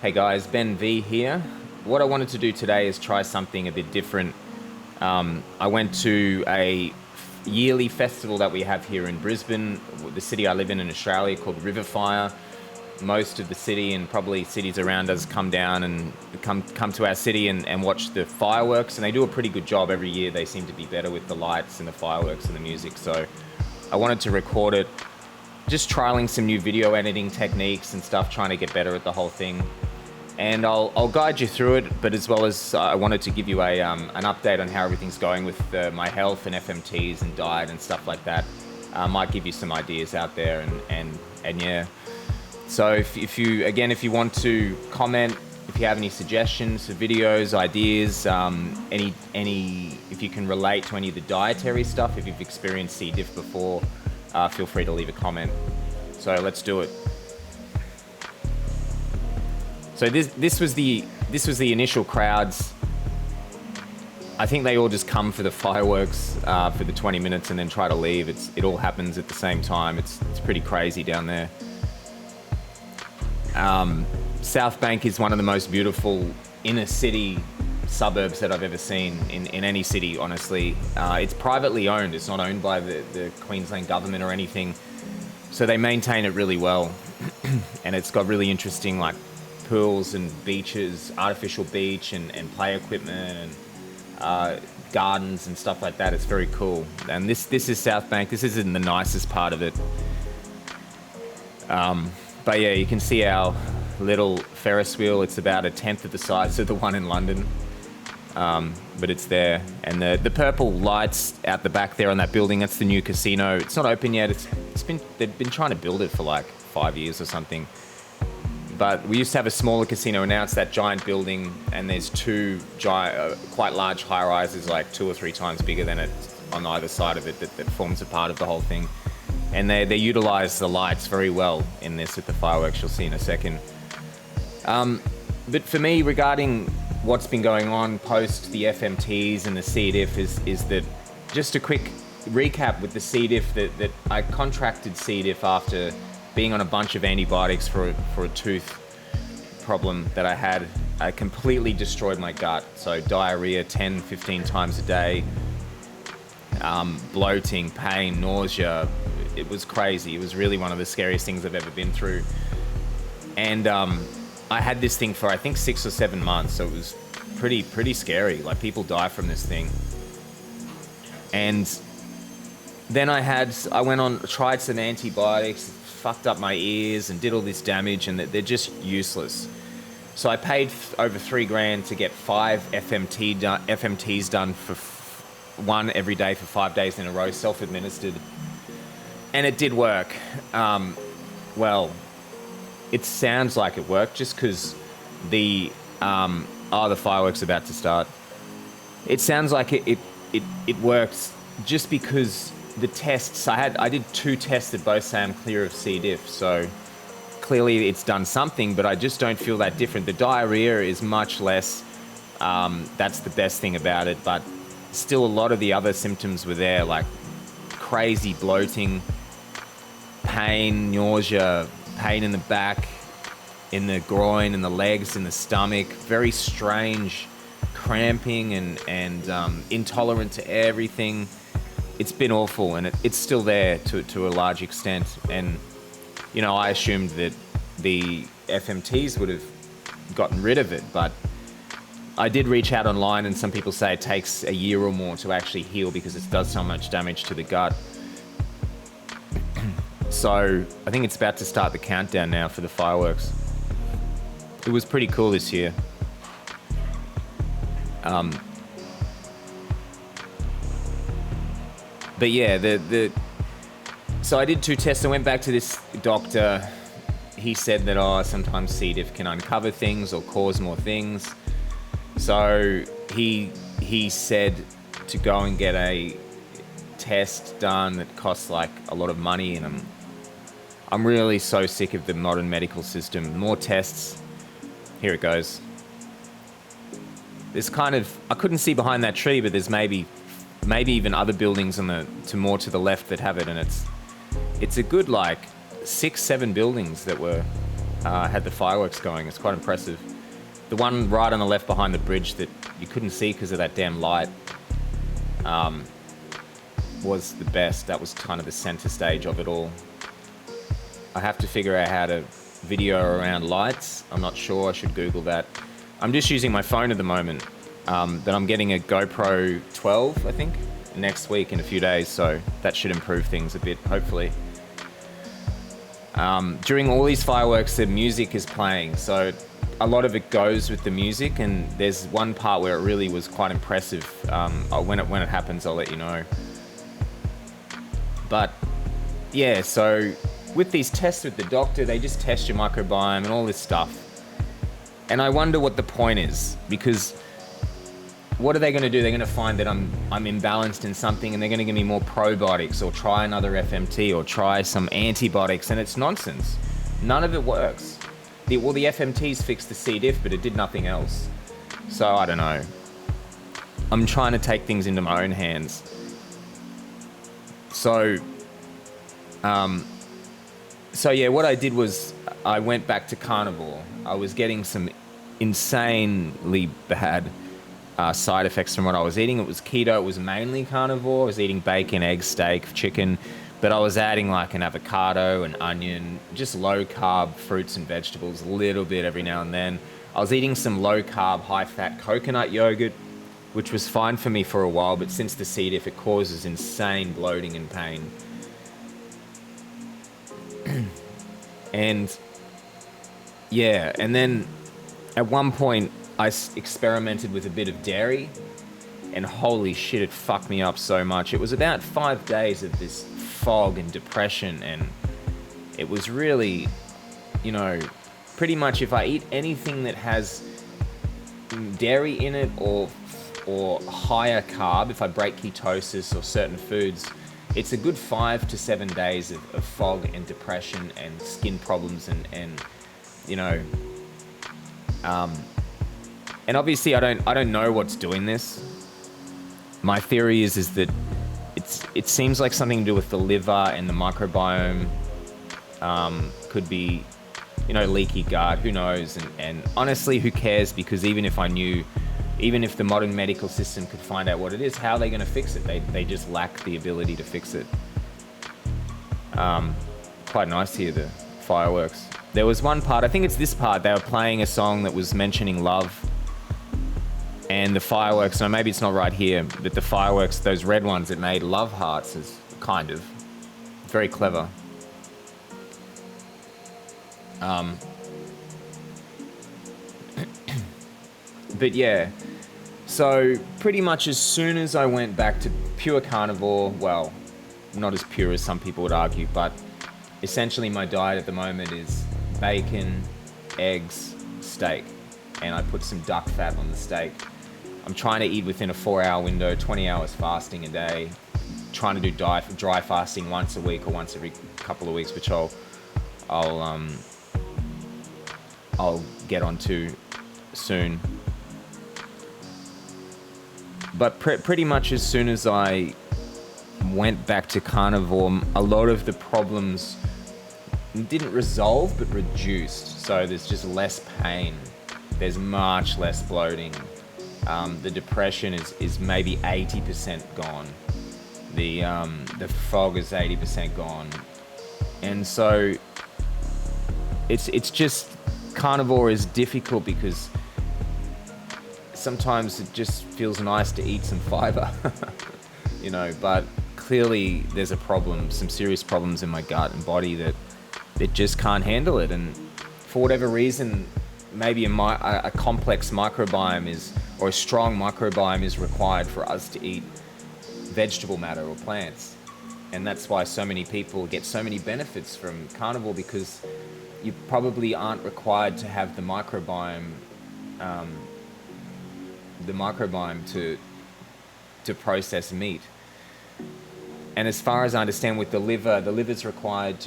Hey guys, Ben V here. What I wanted to do today is try something a bit different. I went to a yearly festival that we have here in Brisbane, the city I live in Australia, called Riverfire. Most of the city and probably cities around us come down and come to our city and watch the fireworks, and they do a pretty good job every year. They seem to be better with the lights and the fireworks and the music. So I wanted to record it, just trialing some new video editing techniques and stuff, trying to get better at the whole thing. And I'll guide you through it, but as well as I wanted to give you an update on how everything's going with my health and FMTs and diet and stuff like that. Might give you some ideas out there and yeah. So if you want to comment, if you have any suggestions for videos, ideas, if you can relate to any of the dietary stuff, if you've experienced C. diff before, feel free to leave a comment. So let's do it. So this was the initial crowds. I think they all just come for the fireworks for the 20 minutes and then try to leave. It all happens at the same time. It's pretty crazy down there. South Bank is one of the most beautiful inner city suburbs that I've ever seen in any city, honestly. It's privately owned. It's not owned by the Queensland government or anything. So they maintain it really well. And it's got really interesting like pools and beaches, artificial beach and play equipment and gardens and stuff like that. It's very cool. And this is South Bank. This isn't the nicest part of it. But yeah, you can see our little Ferris wheel. It's about 1/10 of the size of the one in London. But it's there. And the purple lights out the back there on that building, that's the new casino. It's not open yet. They've been trying to build it for like 5 years or something. But we used to have a smaller casino, and now it's that giant building, and there's two quite large high-rises, like 2 or 3 times bigger than it on either side of it, that forms a part of the whole thing. And they utilize the lights very well in this with the fireworks. You'll see in a second. But for me, regarding what's been going on post the FMTs and the C. diff is that, just a quick recap with the C. diff, that I contracted C. diff after being on a bunch of antibiotics for a tooth problem that I had. I completely destroyed my gut. So diarrhea 10, 15 times a day, bloating, pain, nausea. It was crazy. It was really one of the scariest things I've ever been through. And I had this thing for I think 6 or 7 months. So it was pretty scary. Like, people die from this thing. And then I went on, tried some antibiotics, fucked up my ears and did all this damage, and they're just useless. So I paid over $3,000 to get 5 FMTs done for one every day for 5 days in a row, self-administered. And it did work. Well, it sounds like it worked just because the fireworks are about to start. It sounds like it works just because the tests, I did 2 tests that both say I'm clear of C. diff, so clearly it's done something, but I just don't feel that different. The diarrhea is much less. That's the best thing about it, but still a lot of the other symptoms were there, like crazy bloating, pain, nausea, pain in the back, in the groin, in the legs, in the stomach, very strange cramping and intolerant to everything. It's been awful, and it's still there to a large extent. And, you know, I assumed that the FMTs would have gotten rid of it, but I did reach out online, and some people say it takes a year or more to actually heal because it does so much damage to the gut. So I think it's about to start the countdown now for the fireworks. It was pretty cool this year. But yeah, so I did 2 tests. I went back to this doctor. He said that sometimes C. diff can uncover things or cause more things. So he said to go and get a test done that costs like a lot of money, and I'm really so sick of the modern medical system. More tests. Here it goes. There's I couldn't see behind that tree, but there's maybe even other buildings more to the left that have it, and it's a good like 6, 7 buildings that were had the fireworks going. It's quite impressive. The one right on the left behind the bridge that you couldn't see because of that damn light was the best. That was kind of the center stage of it all. I have to figure out how to video around lights. I'm not sure. I should Google that. I'm just using my phone at the moment. That I'm getting a GoPro 12, I think, next week in a few days. So that should improve things a bit, hopefully. During all these fireworks, the music is playing. So a lot of it goes with the music. And there's one part where it really was quite impressive. When it happens, I'll let you know. But yeah, so with these tests with the doctor, they just test your microbiome and all this stuff. And I wonder what the point is, because what are they going to do? They're going to find that I'm imbalanced in something, and they're going to give me more probiotics, or try another FMT, or try some antibiotics, and it's nonsense. None of it works. The FMTs fixed the C. diff, but it did nothing else. So I don't know. I'm trying to take things into my own hands. So yeah, what I did was I went back to Carnivore. I was getting some insanely bad side effects from what I was eating. It was keto. It was mainly carnivore. I was eating bacon, eggs, steak, chicken, but I was adding like an avocado, an onion, just low carb fruits and vegetables, a little bit every now and then. I was eating some low carb, high fat coconut yogurt, which was fine for me for a while, but since the C. diff, it causes insane bloating and pain. And yeah, and then at one point I experimented with a bit of dairy, and holy shit, it fucked me up so much. It was about 5 days of this fog and depression, and it was really, pretty much if I eat anything that has dairy in it or higher carb, if I break ketosis or certain foods, it's a good 5 to 7 days of fog and depression and skin problems and obviously I don't know what's doing this. My theory is that it seems like something to do with the liver and the microbiome. Could be, leaky gut, who knows? And honestly, who cares? Because even if the modern medical system could find out what it is, how are they going to fix it? They just lack the ability to fix it. Quite nice here, the fireworks. There was one part, I think it's this part, they were playing a song that was mentioning love. And the fireworks, no, maybe it's not right here, but the fireworks, those red ones that made love hearts, is kind of very clever. But yeah, so pretty much as soon as I went back to pure carnivore, well, not as pure as some people would argue, but essentially my diet at the moment is bacon, eggs, steak, and I put some duck fat on the steak. I'm trying to eat within a 4-hour window, 20 hours fasting a day, trying to do dry fasting once a week or once every couple of weeks, which I'll get onto soon. But pretty much as soon as I went back to carnivore, a lot of the problems didn't resolve but reduced. So there's just less pain. There's much less bloating. The depression is maybe 80% gone. The fog is 80% gone. And so it's just, carnivore is difficult because sometimes it just feels nice to eat some fiber, but clearly there's a problem, some serious problems in my gut and body that just can't handle it. And for whatever reason, maybe a complex microbiome or a strong microbiome is required for us to eat vegetable matter or plants. And that's why so many people get so many benefits from carnivore, because you probably aren't required to have the microbiome to process meat. And as far as I understand, with the liver's required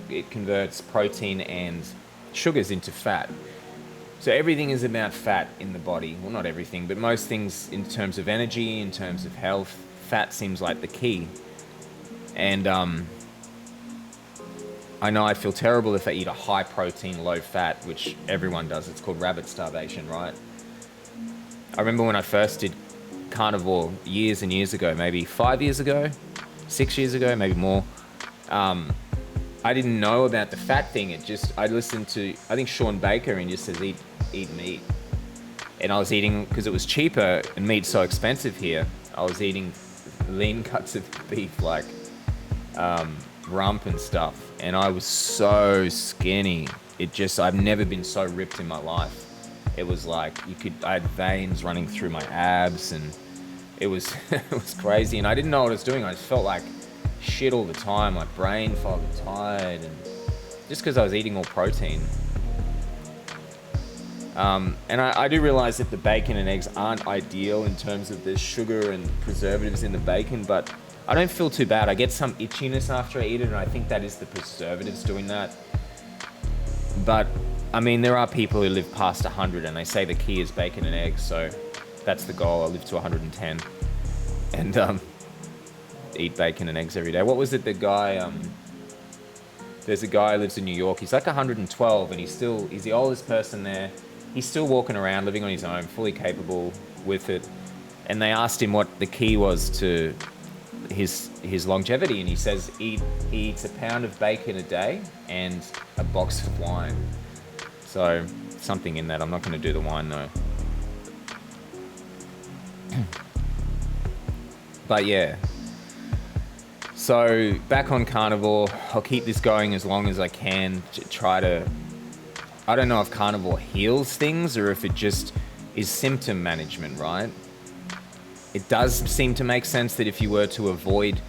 it converts protein and sugars into fat. So everything is about fat in the body. Well, not everything, but most things in terms of energy, in terms of health, fat seems like the key. And I know I feel terrible if I eat a high protein, low fat, which everyone does. It's called rabbit starvation, right? I remember when I first did carnivore years and years ago, maybe 5 years ago, 6 years ago, maybe more. I didn't know about the fat thing. I listened to, I think Sean Baker, and just says eat meat. And I was eating, because it was cheaper and meat's so expensive here, I was eating lean cuts of beef, like rump and stuff. And I was so skinny. I've never been so ripped in my life. It was like, I had veins running through my abs, and it was, it was crazy. And I didn't know what I was doing. I just felt like shit all the time, like brain fog and tired, and just because I was eating all protein. And I do realize that the bacon and eggs aren't ideal in terms of the sugar and preservatives in the bacon, but I don't feel too bad. I get some itchiness after I eat it, and I think that is the preservatives doing that. But, I mean, there are people who live past 100, and they say the key is bacon and eggs, so that's the goal. I live to 110 and eat bacon and eggs every day. What was it, the guy... there's a guy who lives in New York. He's like 112, and he's the oldest person there. He's still walking around, living on his own, fully capable with it. And they asked him what the key was to his longevity, and he says he eats a pound of bacon a day and a box of wine. So something in that. I'm not going to do the wine though. But yeah. So back on carnivore, I'll keep this going as long as I can to try to... I don't know if carnivore heals things or if it just is symptom management, right? It does seem to make sense that if you were to avoid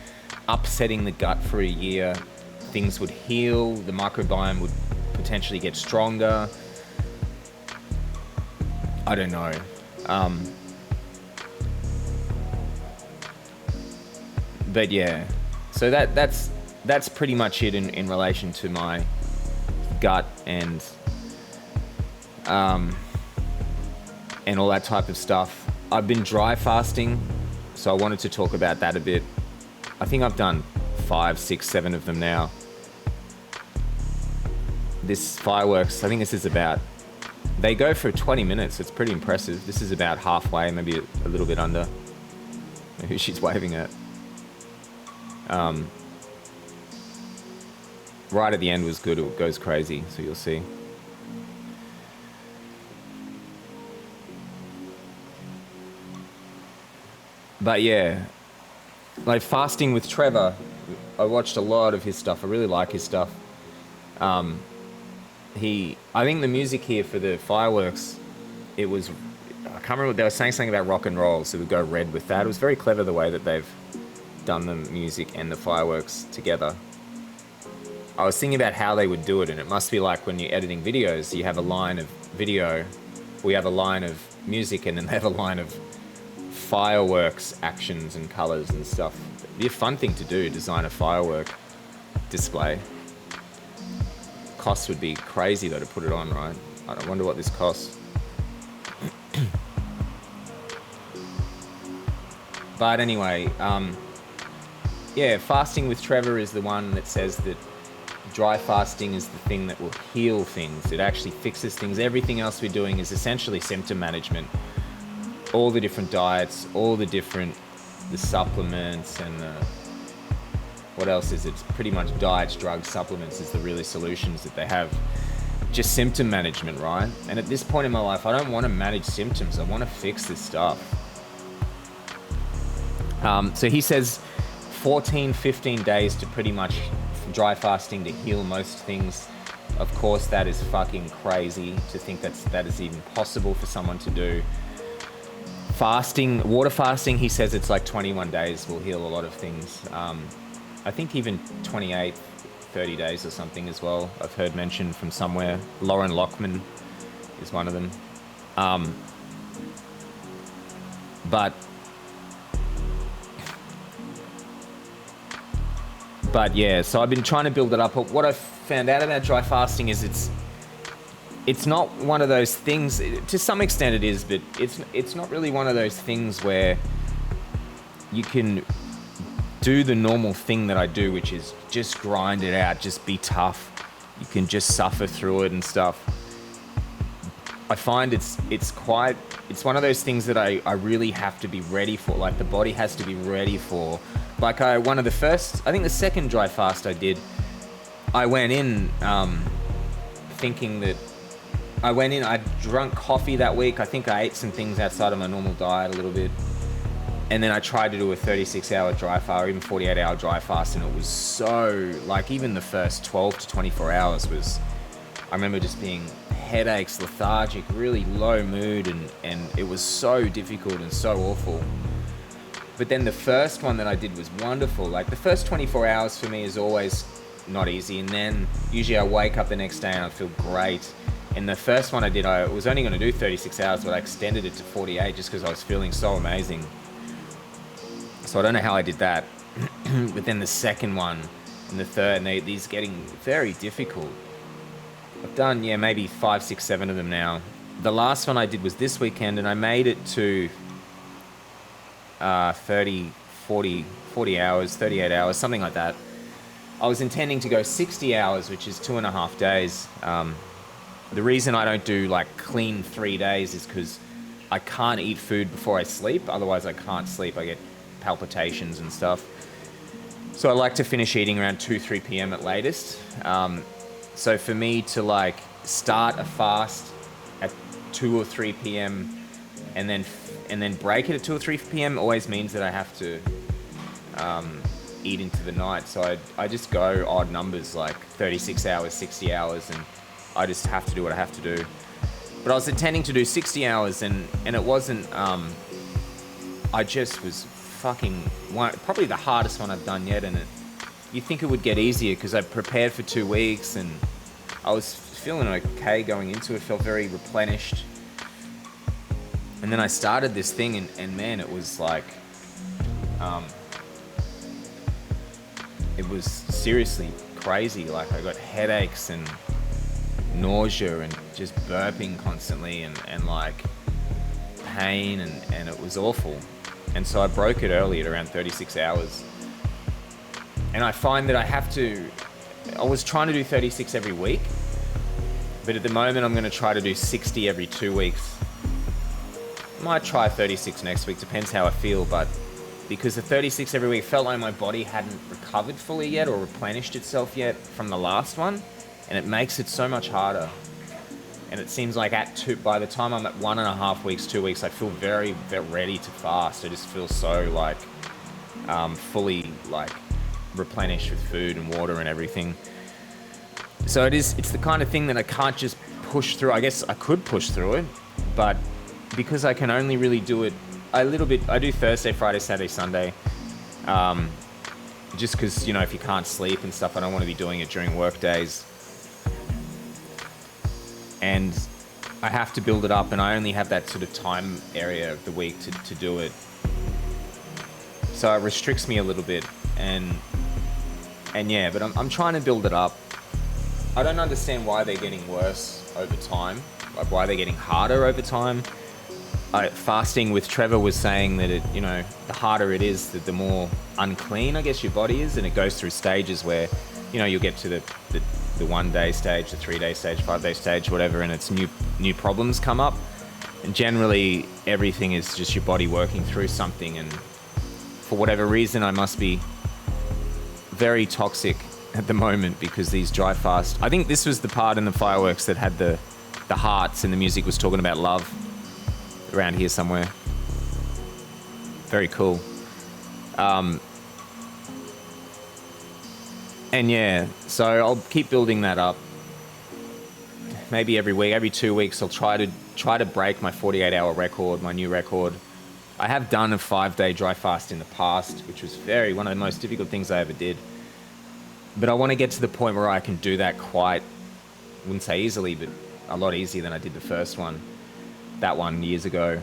upsetting the gut for a year, things would heal, the microbiome would potentially get stronger. I don't know. But yeah, so that's pretty much it in relation to my gut and all that type of stuff. I've been dry fasting, so I wanted to talk about that a bit. I think I've done 5, 6, 7 of them now. This fireworks, I think this is about... They go for 20 minutes. It's pretty impressive. This is about halfway, maybe a little bit under. Who she's waving at. Right at the end was good. It goes crazy, so you'll see. But yeah, like fasting with Trevor, I watched a lot of his stuff. I really like his stuff. I think the music here for the fireworks, I can't remember, they were saying something about rock and roll, so we go red with that. It was very clever the way that they've done the music and the fireworks together. I was thinking about how they would do it, and it must be like when you're editing videos, you have a line of video, we have a line of music, and then they have a line of fireworks actions and colors and stuff. It'd be a fun thing to do, design a firework display. Cost would be crazy though to put it on, right? I wonder what this costs. But anyway, yeah, fasting with Trevor is the one that says that dry fasting is the thing that will heal things. It actually fixes things. Everything else we're doing is essentially symptom management. All the different diets, the supplements, and what else is it? It's pretty much diets, drugs, supplements is the really solutions that they have. Just symptom management, right? And at this point in my life, I don't want to manage symptoms. I want to fix this stuff. So he says 14, 15 days to pretty much dry fasting to heal most things. Of course, that is fucking crazy to think that is even possible for someone to do. Fasting, water fasting, he says it's like 21 days will heal a lot of things. I think even 28, 30 days or something as well. I've heard mentioned from somewhere. Lauren Lockman is one of them. But yeah, so I've been trying to build it up. But what I found out about dry fasting is it's not one of those things, to some extent it is, but it's not really one of those things where you can do the normal thing that I do, which is just grind it out, just be tough. You can just suffer through it and stuff. I find it's one of those things that I really have to be ready for. Like, the body has to be ready for. Like, I think the second dry fast I did, I went in thinking that I drunk coffee that week. I think I ate some things outside of my normal diet a little bit. And then I tried to do a 36-hour dry fast or even 48-hour dry fast, and it was so, like, even the first 12 to 24 hours was, I remember just being headaches, lethargic, really low mood, and it was so difficult and so awful. But then the first one that I did was wonderful. Like, the first 24 hours for me is always not easy, and then usually I wake up the next day and I feel great. And the first one I did, I was only going to do 36 hours, but I extended it to 48 just because I was feeling so amazing. So I don't know how I did that. But then the second one and the third, and these getting very difficult. I've done, maybe 5, 6, 7 of them now. The last one I did was this weekend, and I made it to 30, 40 hours, 38 hours, something like that. I was intending to go 60 hours, which is 2.5 days. The reason I don't do like clean 3 days is because I can't eat food before I sleep. Otherwise I can't sleep. I get palpitations and stuff. So I like to finish eating around 2, 3 p.m. at latest. So for me to like start a fast at 2 or 3 p.m. and then break it at 2 or 3 p.m. always means that I have to eat into the night. So I just go odd numbers, like 36 hours, 60 hours, and I just have to do what I have to do. But I was intending to do 60 hours, and it wasn't, I just was probably the hardest one I've done yet, and you think it would get easier because I prepared for 2 weeks and I was feeling okay going into it, felt very replenished. And then I started this thing and man, it was like, it was seriously crazy. Like, I got headaches and nausea and just burping constantly and like pain and it was awful. And so I broke it early at around 36 hours. And I find that I was trying to do 36 every week, but at the moment I'm going to try to do 60 every 2 weeks. Might try 36 next week, depends how I feel, but because the 36 every week felt like my body hadn't recovered fully yet or replenished itself yet from the last one, and it makes it so much harder. And it seems like by the time I'm at 1.5 weeks, 2 weeks, I feel very, very ready to fast. I just feel so like fully like replenished with food and water and everything. So it's the kind of thing that I can't just push through. I guess I could push through it, but because I can only really do it a little bit, I do Thursday, Friday, Saturday, Sunday, just because, if you can't sleep and stuff, I don't want to be doing it during work days. And I have to build it up, and I only have that sort of time area of the week to do it. So it restricts me a little bit, and yeah, but I'm trying to build it up. I don't understand why they're getting worse over time, like why they're getting harder over time. Fasting with Trevor was saying that the harder it is, the more unclean, I guess, your body is, and it goes through stages where, you'll get to the 1 day stage, the 3 day stage, 5 day stage, whatever, and it's new problems come up. And generally everything is just your body working through something, and for whatever reason I must be very toxic at the moment because these dry fasts. I think this was the part in the fireworks that had the hearts and the music was talking about love around here somewhere. Very cool. And yeah, so I'll keep building that up. Maybe every week, every 2 weeks, I'll try to break my 48-hour record, my new record. I have done a 5-day dry fast in the past, which was one of the most difficult things I ever did. But I want to get to the point where I can do that I wouldn't say easily, but a lot easier than I did the first one. That one years ago.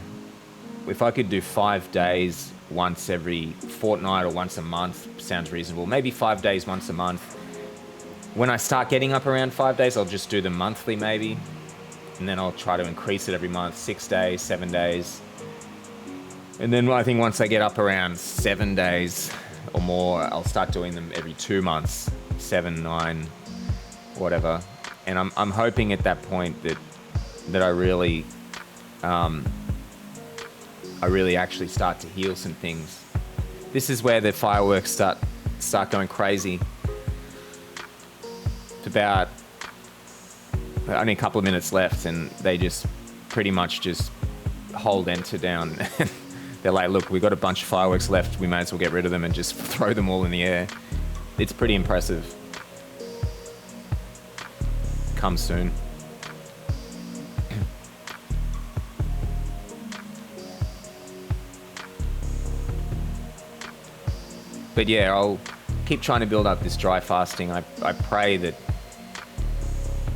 If I could do 5 days once every fortnight or once a month, sounds reasonable. Maybe 5 days once a month. When I start getting up around 5 days, I'll just do them monthly maybe. And then I'll try to increase it every month, 6 days, 7 days. And then I think once I get up around 7 days, or more. I'll start doing them every 2 months, 7, 9, whatever. And I'm hoping at that point that I really actually start to heal some things. This is where the fireworks start going crazy. It's about only a couple of minutes left, and they just pretty much just hold enter down. They're like, look, we've got a bunch of fireworks left. We may as well get rid of them and just throw them all in the air. It's pretty impressive. Come soon. But yeah, I'll keep trying to build up this dry fasting. I pray that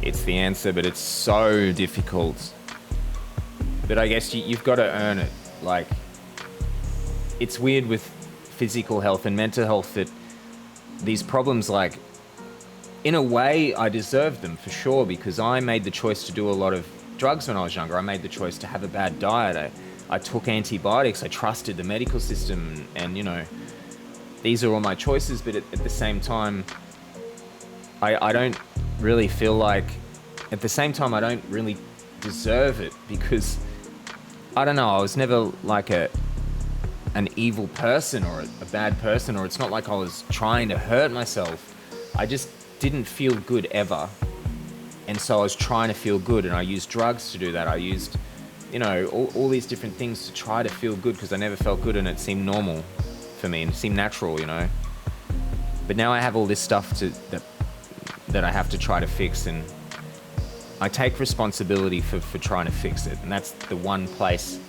it's the answer, but it's so difficult. But I guess you've got to earn it. Like, it's weird with physical health and mental health that these problems, like, in a way, I deserve them for sure, because I made the choice to do a lot of drugs when I was younger. I made the choice to have a bad diet. I took antibiotics. I trusted the medical system, and you know, these are all my choices. But at the same time, I don't really feel like, at the same time, I don't really deserve it, because I don't know, I was never like an evil person or a bad person, or it's not like I was trying to hurt myself. I just didn't feel good ever, and so I was trying to feel good, and I used drugs to do that. I used, you know, all these different things to try to feel good, because I never felt good, and it seemed normal for me and it seemed natural, you know. But now I have all this stuff that I have to try to fix, and I take responsibility for trying to fix it. And that's the one place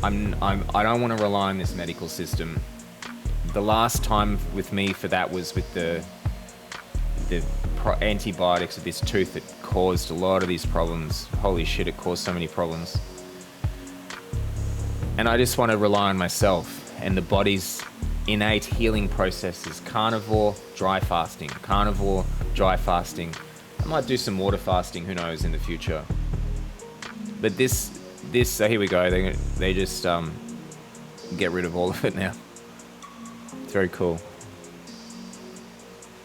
I don't want to rely on this medical system. The last time with me for that was with the antibiotics of this tooth that caused a lot of these problems. Holy shit, it caused so many problems. And I just want to rely on myself and the body's innate healing processes. Carnivore, dry fasting. Carnivore, dry fasting. I might do some water fasting, who knows, in the future. But this, so here we go. They just get rid of all of it now. It's very cool.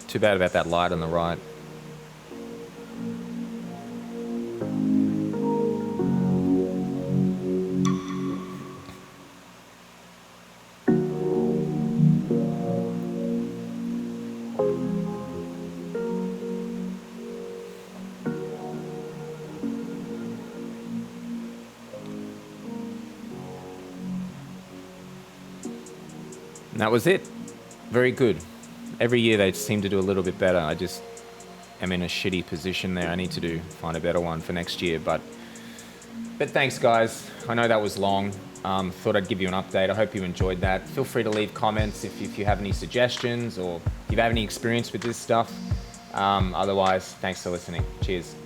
Too bad about that light on the right. And that was it. Very good. Every year they seem to do a little bit better. I just am in a shitty position there. I need to find a better one for next year. But thanks, guys. I know that was long. Thought I'd give you an update. I hope you enjoyed that. Feel free to leave comments if you have any suggestions, or if you have any experience with this stuff. Otherwise, thanks for listening. Cheers.